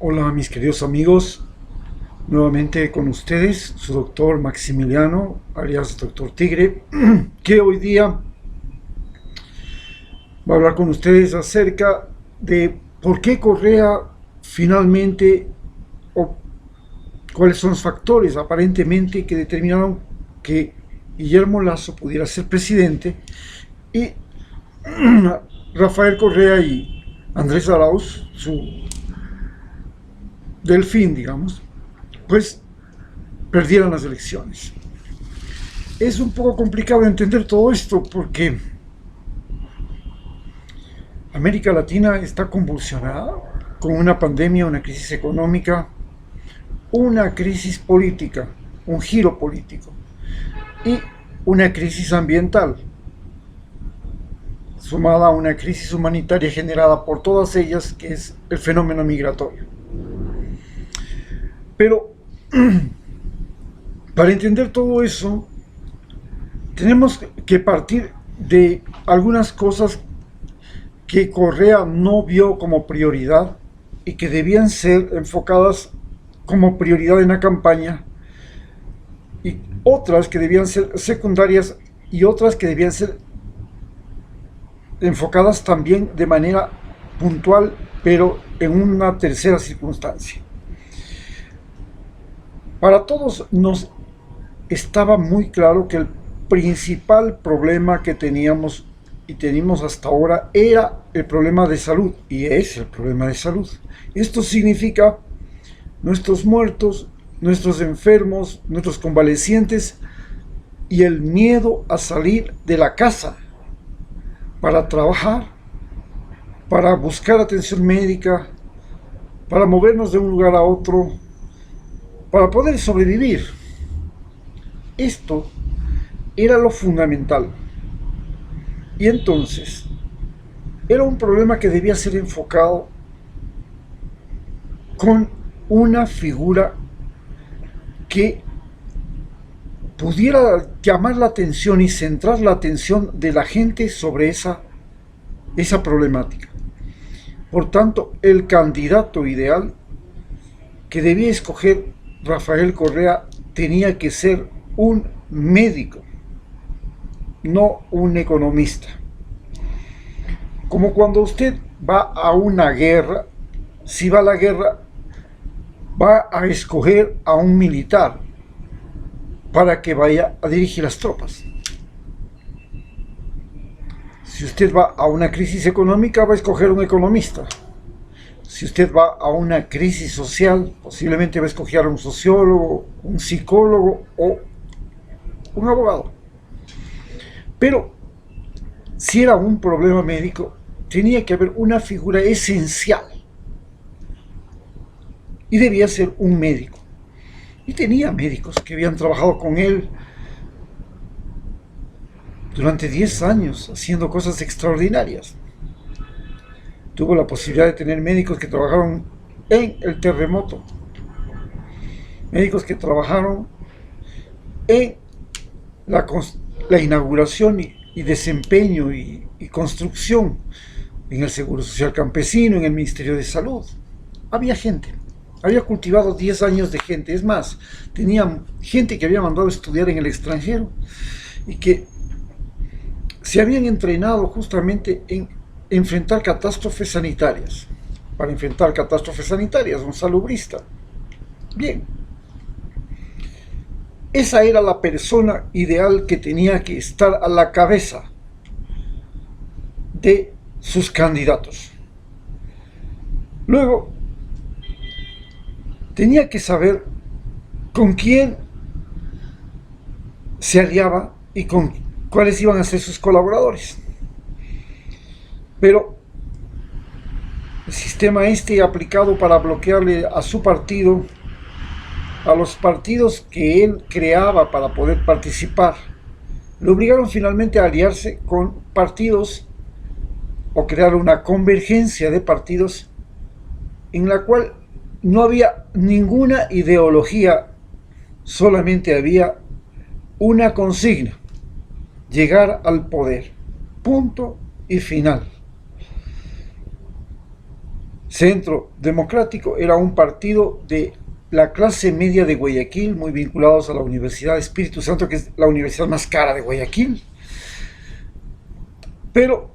Hola mis queridos amigos, nuevamente con ustedes, su doctor Maximiliano, alias Doctor Tigre, que hoy día va a hablar con ustedes acerca de por qué Correa finalmente, o cuáles son los factores aparentemente que determinaron que Guillermo Lasso pudiera ser presidente y Rafael Correa y Andrés Arauz, su delfín, digamos, pues perdieran las elecciones. Es un poco complicado entender todo esto porque América Latina está convulsionada con una pandemia, una crisis económica, una crisis política, un giro político y una crisis ambiental, sumada a una crisis humanitaria generada por todas ellas, que es el fenómeno migratorio. Pero para entender todo eso, tenemos que partir de algunas cosas que Correa no vio como prioridad y que debían ser enfocadas como prioridad en la campaña, y otras que debían ser secundarias y otras que debían ser enfocadas también de manera puntual, pero en una tercera circunstancia. Para todos nos estaba muy claro que el principal problema que teníamos y tenemos hasta ahora era el problema de salud, y es el problema de salud. Esto significa nuestros muertos, nuestros enfermos, nuestros convalecientes y el miedo a salir de la casa para trabajar, para buscar atención médica, para movernos de un lugar a otro, para poder sobrevivir. Esto era lo fundamental. Y entonces, era un problema que debía ser enfocado con una figura que pudiera llamar la atención y centrar la atención de la gente sobre esa problemática. Por tanto, el candidato ideal que debía escoger Rafael Correa tenía que ser un médico, no un economista. Como cuando usted va a una guerra, si va a la guerra, va a escoger a un militar para que vaya a dirigir las tropas. Si usted va a una crisis económica, va a escoger un economista. Si usted va a una crisis social, posiblemente va a escoger a un sociólogo, un psicólogo o un abogado. Pero si era un problema médico, tenía que haber una figura esencial y debía ser un médico. Y tenía médicos que habían trabajado con él durante 10 años haciendo cosas extraordinarias. Tuvo la posibilidad de tener médicos que trabajaron en el terremoto, médicos que trabajaron en la inauguración y desempeño y construcción en el Seguro Social Campesino, en el Ministerio de Salud. Había gente, había cultivado 10 años de gente. Es más, tenía gente que había mandado a estudiar en el extranjero y que se habían entrenado justamente en enfrentar catástrofes sanitarias. Para enfrentar catástrofes sanitarias, un salubrista. Bien, esa era la persona ideal que tenía que estar a la cabeza de sus candidatos. Luego, tenía que saber con quién se aliaba y con cuáles iban a ser sus colaboradores. Pero el sistema aplicado para bloquearle a su partido, a los partidos que él creaba para poder participar, le obligaron finalmente a aliarse con partidos o crear una convergencia de partidos en la cual no había ninguna ideología, solamente había una consigna: llegar al poder. Punto y final. Centro Democrático era un partido de la clase media de Guayaquil, muy vinculados a la Universidad Espíritu Santo, que es la universidad más cara de Guayaquil, pero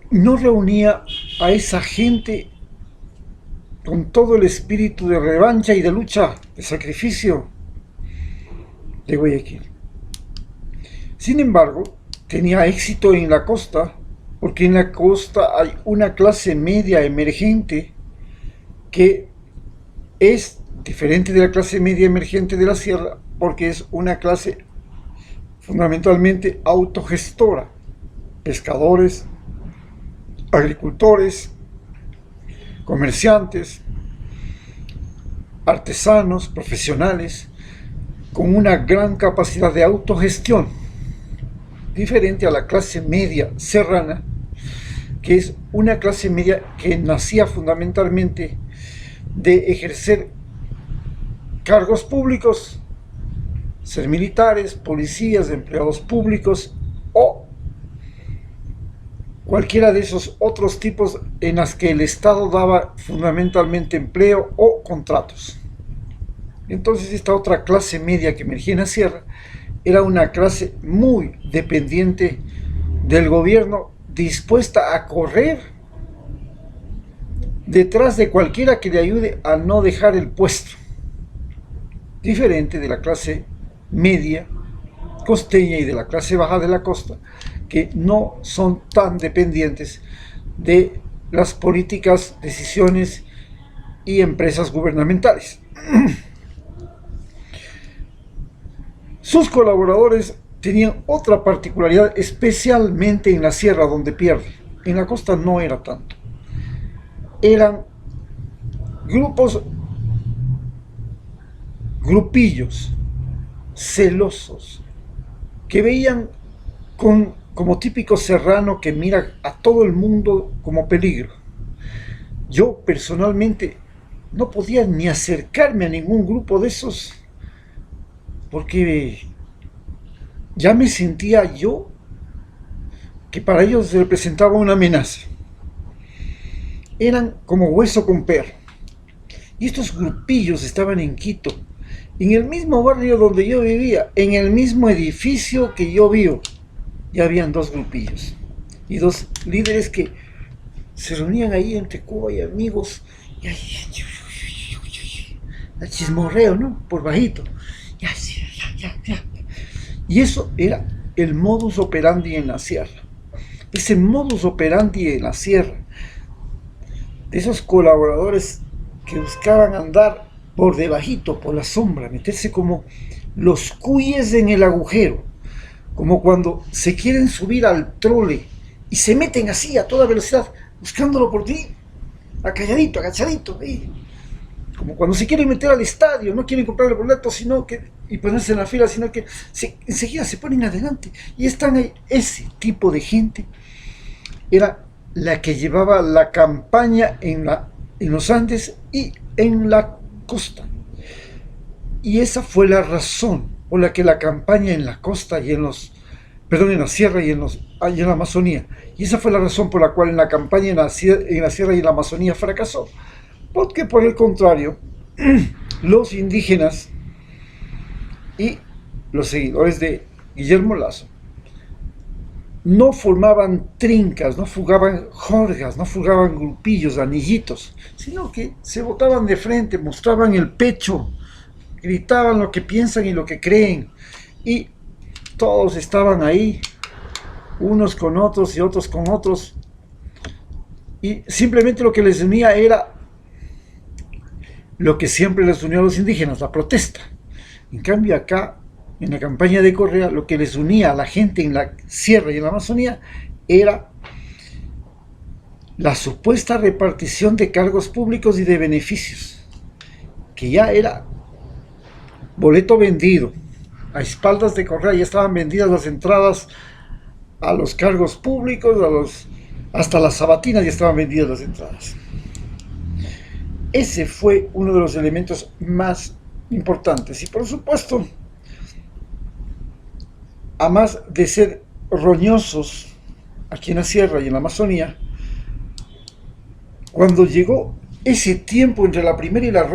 no reunía a esa gente con todo el espíritu de revancha y de lucha, de sacrificio de Guayaquil. Sin embargo, tenía éxito en la costa, porque en la costa hay una clase media emergente que es diferente de la clase media emergente de la sierra, porque es una clase fundamentalmente autogestora. Pescadores, agricultores, comerciantes, artesanos, profesionales, con una gran capacidad de autogestión, diferente a la clase media serrana, que es una clase media que nacía fundamentalmente de ejercer cargos públicos, ser militares, policías, empleados públicos o cualquiera de esos otros tipos en las que el Estado daba fundamentalmente empleo o contratos. Entonces esta otra clase media que emergía en la sierra era una clase muy dependiente del gobierno, dispuesta a correr detrás de cualquiera que le ayude a no dejar el puesto, diferente de la clase media costeña y de la clase baja de la costa, que no son tan dependientes de las políticas, decisiones y empresas gubernamentales. Sus colaboradores tenían otra particularidad, especialmente en la sierra donde pierde. En la costa no era tanto. Eran grupillos celosos que veían como típico serrano que mira a todo el mundo como peligro. Yo personalmente no podía ni acercarme a ningún grupo de esos porque ya me sentía yo que para ellos representaba una amenaza. Eran como hueso con perro. Y estos grupillos estaban en Quito, en el mismo barrio donde yo vivía, en el mismo edificio que yo vivo. Ya habían dos grupillos y dos líderes que se reunían ahí entre Cuba y amigos, y ahí, el chismorreo, ¿no? Por bajito. Ya. Y eso era el modus operandi en la sierra. Ese modus operandi en la sierra, de esos colaboradores que buscaban andar por debajito, por la sombra, meterse como los cuyes en el agujero, como cuando se quieren subir al trole y se meten así a toda velocidad, buscándolo por ti, acalladito, agachadito, como cuando se quieren meter al estadio, no quieren comprar el boleto y ponerse en la fila, sino que enseguida se ponen adelante y están ahí. Ese tipo de gente era la que llevaba la campaña en los Andes y en la costa. Y esa fue la razón por la que la campaña en la costa y en la sierra y en la Amazonía. Y esa fue la razón por la cual en la campaña en la sierra y en la Amazonía fracasó. Porque por el contrario, los indígenas y los seguidores de Guillermo Lazo no formaban trincas, no fugaban jorgas, no fugaban grupillos, anillitos, sino que se botaban de frente, mostraban el pecho, gritaban lo que piensan y lo que creen, y todos estaban ahí, unos con otros y otros con otros, y simplemente lo que les unía era lo que siempre les unió a los indígenas, la protesta. En cambio acá, en la campaña de Correa, lo que les unía a la gente en la sierra y en la Amazonía era la supuesta repartición de cargos públicos y de beneficios, que ya era boleto vendido. A espaldas de Correa ya estaban vendidas las entradas a los cargos públicos, hasta las sabatinas ya estaban vendidas las entradas. Ese fue uno de los elementos más importantes. Y por supuesto, a más de ser roñosos aquí en la sierra y en la Amazonía, Cuando llegó ese tiempo entre la primera y la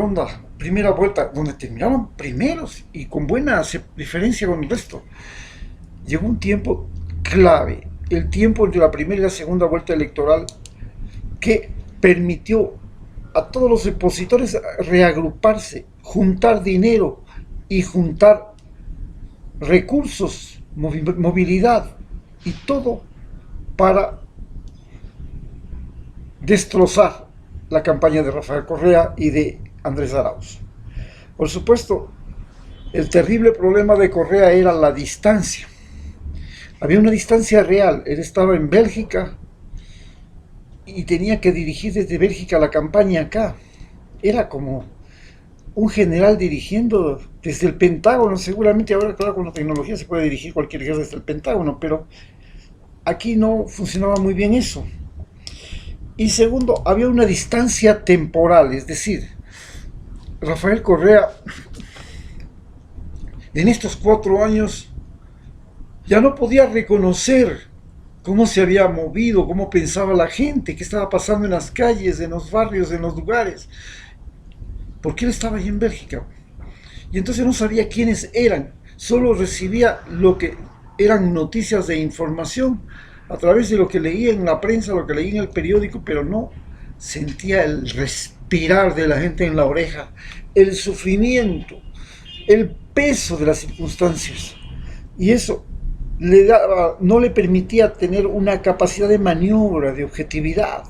primera vuelta, donde terminaron primeros y con buena diferencia con el resto, llegó un tiempo clave, el tiempo entre la primera y la segunda vuelta electoral, que permitió a todos los opositores reagruparse, juntar dinero y juntar recursos, movilidad y todo para destrozar la campaña de Rafael Correa y de Andrés Arauz. Por supuesto, el terrible problema de Correa era la distancia. Había una distancia real. Él estaba en Bélgica y tenía que dirigir desde Bélgica la campaña acá. Era como un general dirigiendo desde el Pentágono. Seguramente ahora, claro, con la tecnología se puede dirigir cualquier guerra desde el Pentágono, pero aquí no funcionaba muy bien eso. Y segundo, había una distancia temporal, es decir, Rafael Correa en estos 4 años ya no podía reconocer cómo se había movido, cómo pensaba la gente, qué estaba pasando en las calles, en los barrios, en los lugares, porque él estaba allí en Bélgica. Y entonces no sabía quiénes eran, solo recibía lo que eran noticias de información a través de lo que leía en la prensa, lo que leía en el periódico, pero no sentía el respirar de la gente en la oreja, el sufrimiento, el peso de las circunstancias. Y eso no le permitía tener una capacidad de maniobra, de objetividad.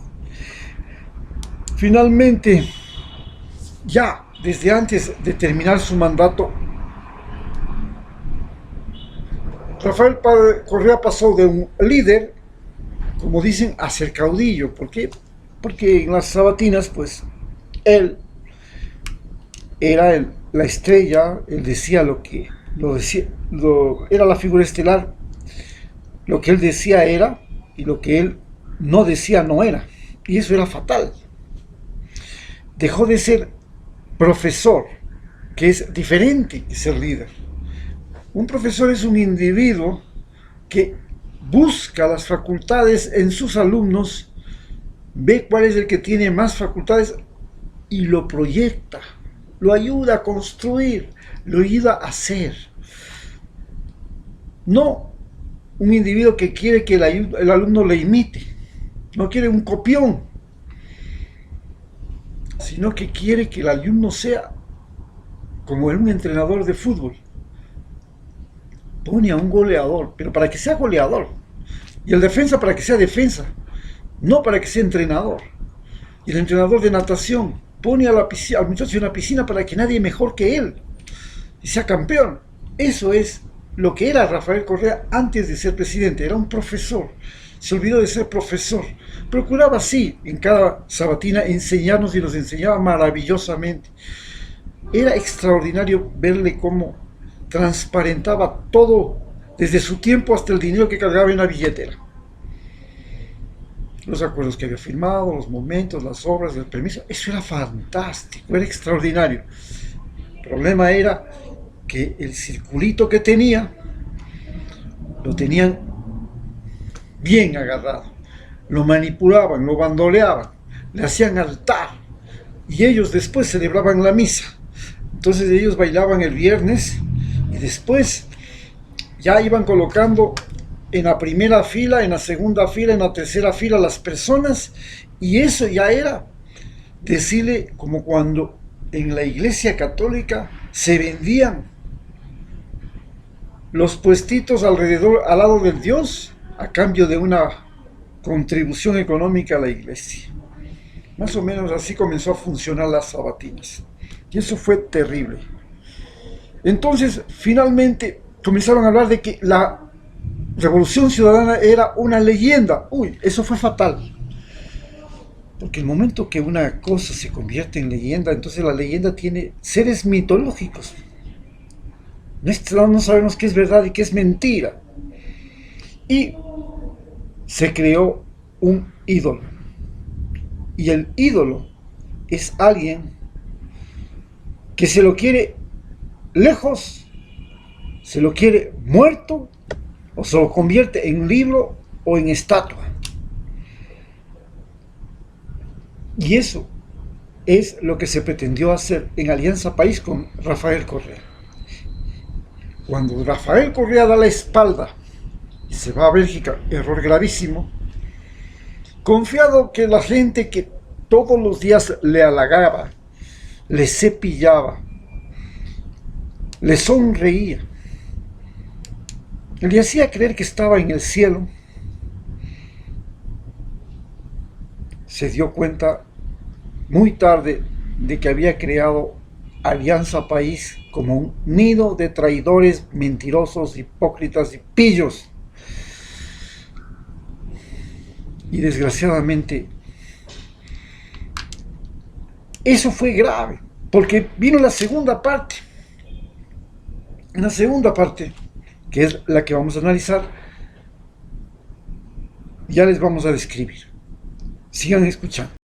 Finalmente, ya desde antes de terminar su mandato, Rafael Correa pasó de un líder, como dicen, a ser caudillo. ¿Por qué? Porque en las sabatinas, pues, él era la estrella, él decía lo que era la figura estelar, lo que él decía era, y lo que él no decía no era. Y eso era fatal. Dejó de ser profesor, que es diferente que ser líder. Un profesor es un individuo que busca las facultades en sus alumnos, ve cuál es el que tiene más facultades y lo proyecta, lo ayuda a construir, lo ayuda a hacer. No un individuo que quiere que el alumno le imite, no quiere un copión, sino que quiere que el alumno sea como un entrenador de fútbol. Pone a un goleador, pero para que sea goleador, y el defensa para que sea defensa, no para que sea entrenador. Y el entrenador de natación pone al muchacho en la piscina para que nadie mejor que él y sea campeón. Eso es lo que era Rafael Correa antes de ser presidente. Era un profesor. Se olvidó de ser profesor. Procuraba, sí, en cada sabatina enseñarnos y nos enseñaba maravillosamente. Era extraordinario verle cómo transparentaba todo, desde su tiempo hasta el dinero que cargaba en la billetera. Los acuerdos que había firmado, los momentos, las obras, el permiso, eso era fantástico, era extraordinario. El problema era que el circulito que tenía, lo tenían bien agarrado, lo manipulaban, lo bandoleaban, le hacían altar, y ellos después celebraban la misa. Entonces ellos bailaban el viernes, y después ya iban colocando en la primera fila, en la segunda fila, en la tercera fila las personas, y eso ya era decirle como cuando en la iglesia católica se vendían los puestitos alrededor, al lado del Dios, a cambio de una contribución económica a la iglesia. Más o menos así comenzó a funcionar las sabatinas, y eso fue terrible. Entonces, finalmente comenzaron a hablar de que la Revolución Ciudadana era una leyenda. Uy, eso fue fatal. Porque el momento que una cosa se convierte en leyenda, entonces la leyenda tiene seres mitológicos. No sabemos qué es verdad y qué es mentira. Y se creó un ídolo. Y el ídolo es alguien que se lo quiere lejos, se lo quiere muerto, o se lo convierte en libro o en estatua. Y eso es lo que se pretendió hacer en Alianza País con Rafael Correa. Cuando Rafael Correa da la espalda y se va a Bélgica, error gravísimo, confiado que la gente que todos los días le halagaba, le cepillaba, le sonreía, le hacía creer que estaba en el cielo, se dio cuenta muy tarde de que había creado Alianza País como un nido de traidores, mentirosos, hipócritas y pillos. Y desgraciadamente eso fue grave, porque vino la segunda parte. En la segunda parte, que es la que vamos a analizar, ya les vamos a describir. Sigan escuchando.